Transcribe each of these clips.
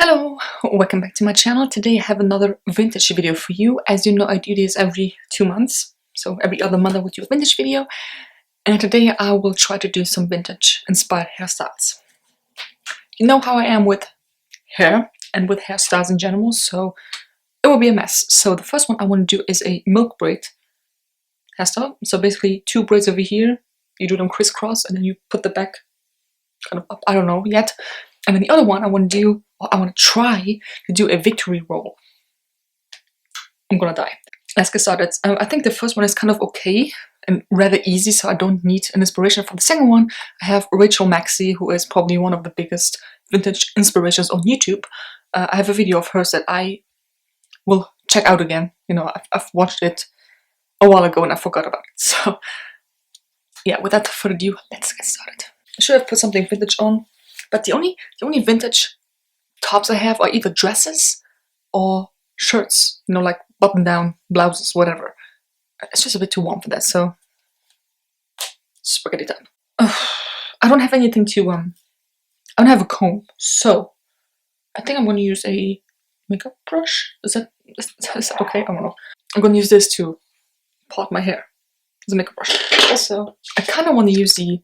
Hello, welcome back to my channel. Today I have another vintage video for you. As you know, I do this every 2 months, so every other month I will do a vintage video, and today I will try to do some vintage inspired hairstyles. You know how I am with hair and with hairstyles in general, so it will be a mess. So the first one I want to do is a milk braid hairstyle. So basically 2 braids over here, you do them crisscross and then you put the back kind of up, I don't know yet. And then the other one I want to try to do a victory roll. I'm gonna die. Let's get started. I think the first one is kind of okay and rather easy, so I don't need an inspiration for the second one. I have Rachel Maxey, who is probably one of the biggest vintage inspirations on YouTube. I have a video of hers that I will check out again. You know, I've watched it a while ago and I forgot about it. So yeah, without further ado, let's get started. I should have put something vintage on, but the only vintage tops I have are either dresses or shirts, you know, like button-down blouses, whatever. It's just a bit too warm for that, so spaghetti time. I don't have anything to I don't have a comb, so I think I'm going to use a makeup brush. Is that okay? I don't know. I'm going to use this to part my hair as a makeup brush. Also, I kind of want to use the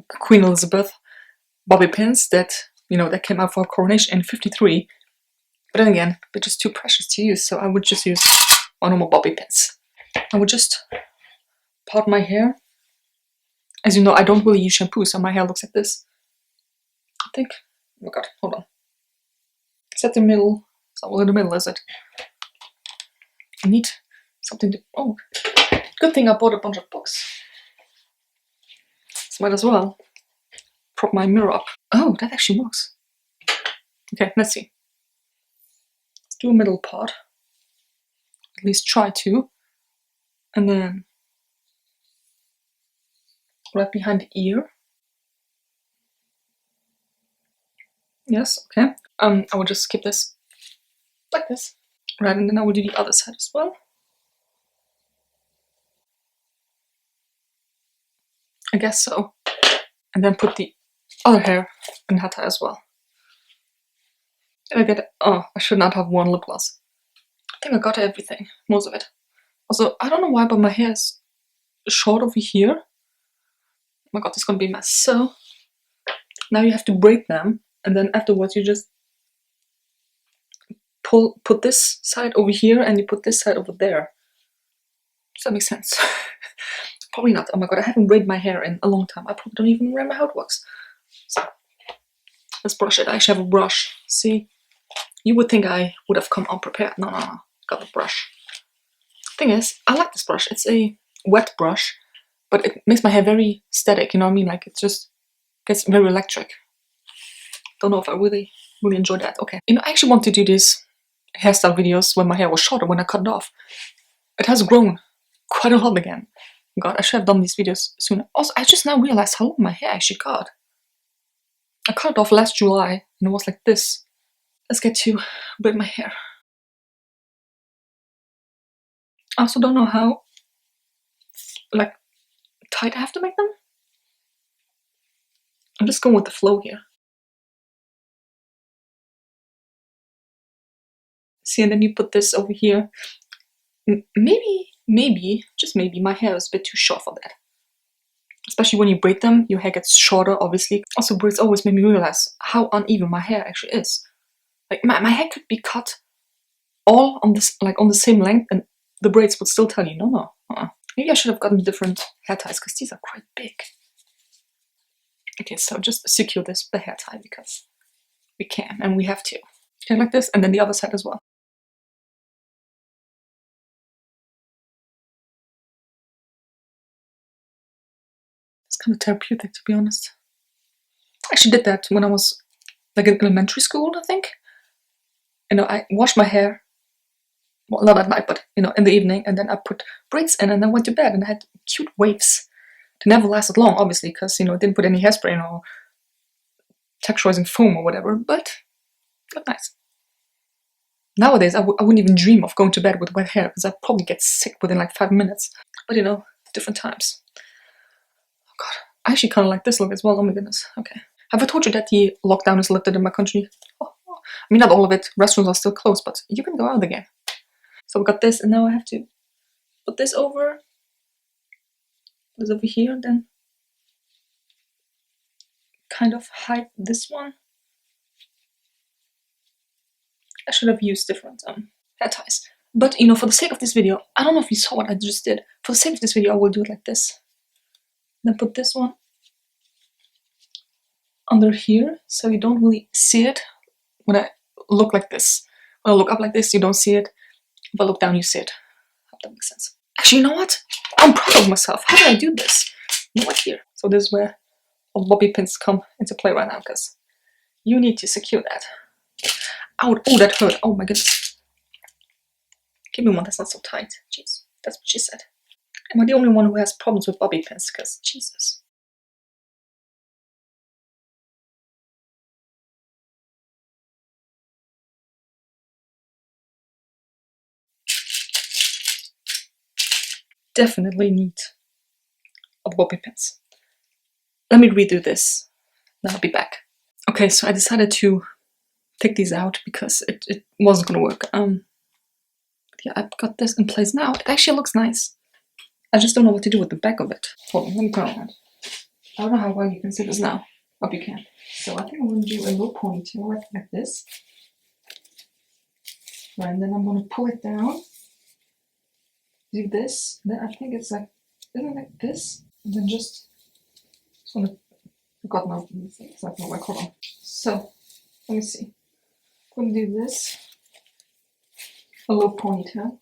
Queen Elizabeth bobby pins that, you know, that came out for coronation in '53, but then again, they're just too precious to use, so I would just use my normal bobby pins. I would just part my hair. As you know, I don't really use shampoo, so my hair looks like this. I think, oh my god, hold on. Is that the middle? It's not really the middle, is it? I need something to, oh, good thing I bought a bunch of books. So might as well prop my mirror up. Oh, that actually works. Okay, let's see. Let's do a middle part. At least try to. And then right behind the ear. Yes, okay. I will just skip this like this. Right, and then I will do the other side as well. I guess so. And then put the other hair in her tie as well. Did I get it? Oh, I should not have worn lip gloss. I think I got everything, most of it. Also, I don't know why, but my hair is short over here. Oh my god, this is gonna be a mess. So now you have to braid them, and then afterwards you just put this side over here and you put this side over there. Does that make sense? Probably not. Oh my god, I haven't braided my hair in a long time. I probably don't even remember how it works. So let's brush it. I actually have a brush. See? You would think I would have come unprepared. No. Got the brush. Thing is, I like this brush. It's a wet brush, but it makes my hair very static, you know what I mean? Like, it just gets very electric. Don't know if I really enjoy that. Okay. You know, I actually want to do these hairstyle videos when my hair was shorter, when I cut it off. It has grown quite a lot again. God, I should have done these videos sooner. Also, I just now realized how long my hair actually got. I cut it off last July, and it was like this. Let's get to braid my hair. I also don't know how, like, tight I have to make them. I'm just going with the flow here. See, and then you put this over here. Maybe, just maybe, my hair is a bit too short for that. Especially when you braid them, your hair gets shorter, obviously. Also, braids always made me realize how uneven my hair actually is. Like, my hair could be cut all on this, like, on the same length, and the braids would still tell you, no. Maybe I should have gotten different hair ties, because these are quite big. Okay, so just secure this with the hair tie, because we can, and we have to. Okay, like this, and then the other side as well. It's kind of therapeutic, to be honest. I actually did that when I was, like, in elementary school, I think. You know, I washed my hair, well, not at night, but, you know, in the evening, and then I put braids in, and I went to bed, and I had cute waves. They never lasted long, obviously, because, you know, I didn't put any hairspray in or texturizing foam or whatever, but it looked nice. Nowadays, I wouldn't even dream of going to bed with wet hair, because I'd probably get sick within like 5 minutes. But, you know, different times. Oh god, I actually kind of like this look as well, oh my goodness. Okay. Have I told you that the lockdown is lifted in my country? Oh, I mean, not all of it. Restaurants are still closed, but you can go out again. So we got this, and now I have to put this over. Put this over here, then kind of hide this one. I should have used different hair ties. But, you know, for the sake of this video, I don't know if you saw what I just did. For the sake of this video, I will do it like this. Then put this one under here, so you don't really see it when I look like this. When I look up like this, you don't see it. If I look down, you see it. I hope that makes sense. Actually, you know what? I'm proud of myself. How did I do this? Right here. So this is where all bobby pins come into play right now, because you need to secure that. Ow, oh, that hurt. Oh my goodness. Give me one that's not so tight. Jeez, that's what she said. Am I the only one who has problems with bobby pins? Because, Jesus. Definitely need of bobby pins. Let me redo this. Then I'll be back. Okay, so I decided to take these out because it wasn't gonna work. Yeah, I've got this in place now. It actually looks nice. I just don't know what to do with the back of it. Hold on, let me turn around. I don't know how well you can see this now. Hope you can. So I think I'm gonna do a low ponytail like this. Right, and then I'm gonna pull it down. Do this. Then I think it's like, isn't it like this? And then just wanna forgot now. It's not my hold on. So let me see. I'm gonna do this. A low ponytail.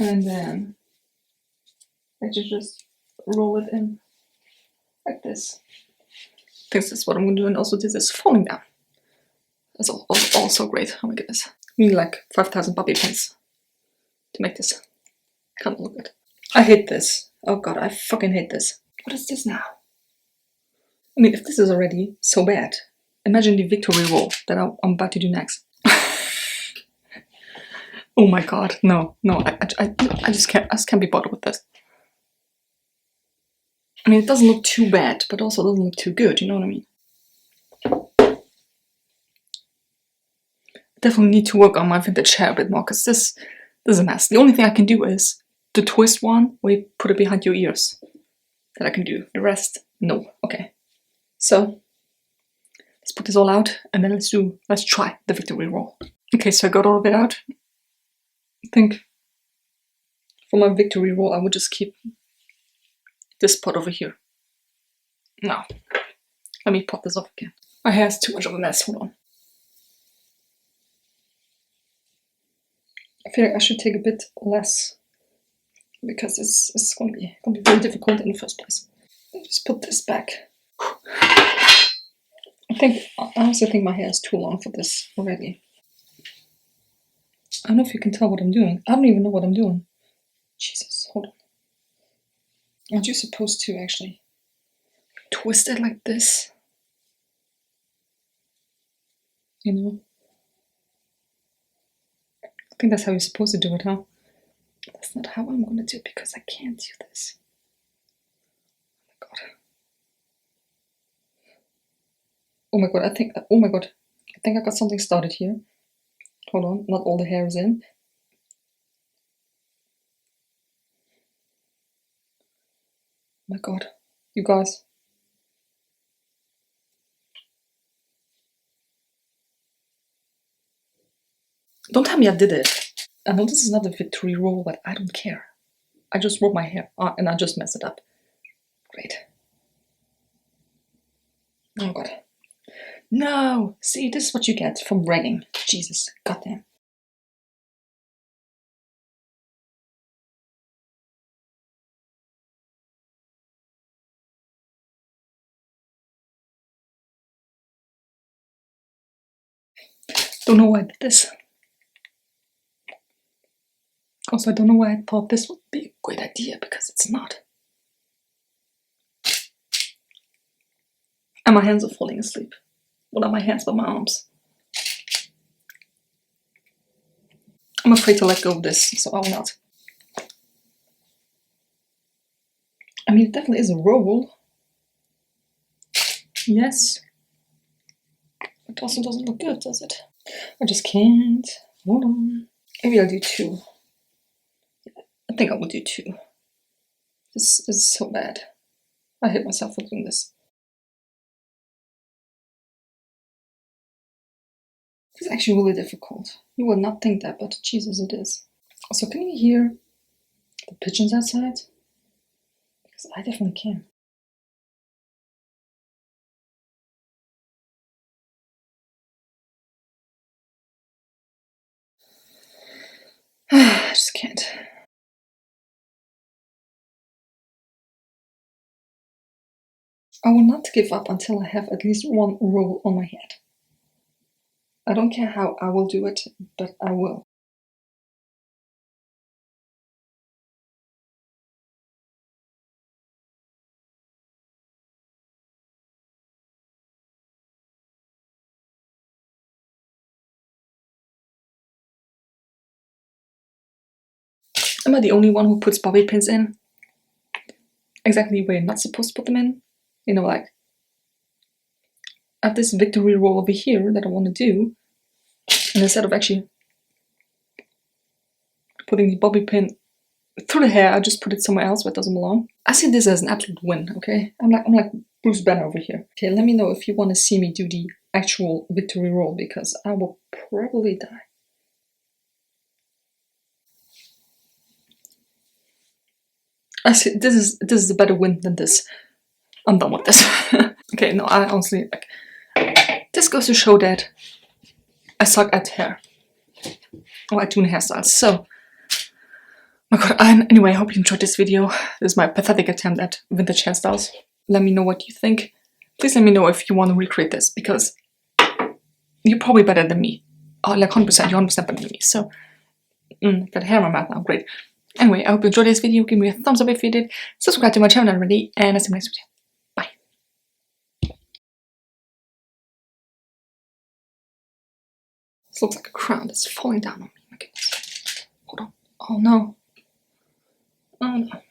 And then I just roll it in like this. I think that's what I'm gonna do, and also this is falling down. That's also great. Oh my goodness. We need like 5,000 bobby pins to make this. Can't look good. I hate this. Oh god, I fucking hate this. What is this now? I mean, if this is already so bad, imagine the victory roll that I'm about to do next. Oh my god, no, I just can't be bothered with this. I mean, it doesn't look too bad, but also doesn't look too good, you know what I mean? Definitely need to work on my vintage hair a bit more, because this is a mess. The only thing I can do is the twist one, where you put it behind your ears. That I can do. The rest, no. Okay. So, let's put this all out, and then let's try the victory roll. Okay, so I got all of it out. I think for my victory roll, I would just keep this part over here. Now, let me pop this off again. My hair is too much of a mess, hold on. I feel like I should take a bit less, because it's going to be very difficult in the first place. I'll just put this back. I also think my hair is too long for this already. I don't know if you can tell what I'm doing. I don't even know what I'm doing. Jesus, hold on. Aren't you supposed to actually twist it like this? You know? I think that's how you're supposed to do it, huh? That's not how I'm gonna do it, because I can't do this. Oh my god. Oh my god, oh my god. I think I got something started here. Hold on, not all the hair is in. Oh my god, you guys. Don't tell me I did it. I know this is not a victory roll, but I don't care. I just rolled my hair and I just messed it up. Great. Oh god. No! See, this is what you get from bragging. Jesus, goddamn. Don't know why I did this. Also, I don't know why I thought this would be a great idea, because it's not. And my hands are falling asleep. Well, not my hands, but my arms. I'm afraid to let go of this, so I will not. I mean, it definitely is a roll, Yes. It also doesn't look good, does it? I just can't. Hold on. Maybe I'll do 2. I think I will do 2. This is so bad. I hate myself for doing this. It's actually really difficult. You would not think that, but Jesus, it is. Also, can you hear the pigeons outside? Because I definitely can. I just can't. I will not give up until I have at least 1 roll on my head. I don't care how I will do it, but I will. Am I the only one who puts bobby pins in exactly where you're not supposed to put them in? You know, like, I have this victory roll over here that I want to do, and instead of actually putting the bobby pin through the hair, I just put it somewhere else where it doesn't belong. I see this as an absolute win, okay? I'm like Bruce Banner over here. Okay, let me know if you want to see me do the actual victory roll, because I will probably die. I see, this is a better win than this. I'm done with this. Okay, no, I honestly, like, this goes to show that I suck at hair. Or at doing hairstyles. So, my god, anyway, I hope you enjoyed this video. This is my pathetic attempt at vintage hairstyles. Let me know what you think. Please let me know if you want to recreate this, because you're probably better than me. Oh, like 100%, you're 100% better than me. So, got hair in my mouth now, great. Anyway, I hope you enjoyed this video. Give me a thumbs up if you did. Subscribe to my channel already, and I'll see you next video. Bye. This looks like a crown that's falling down on me. My goodness. Hold on. Oh no. Oh no.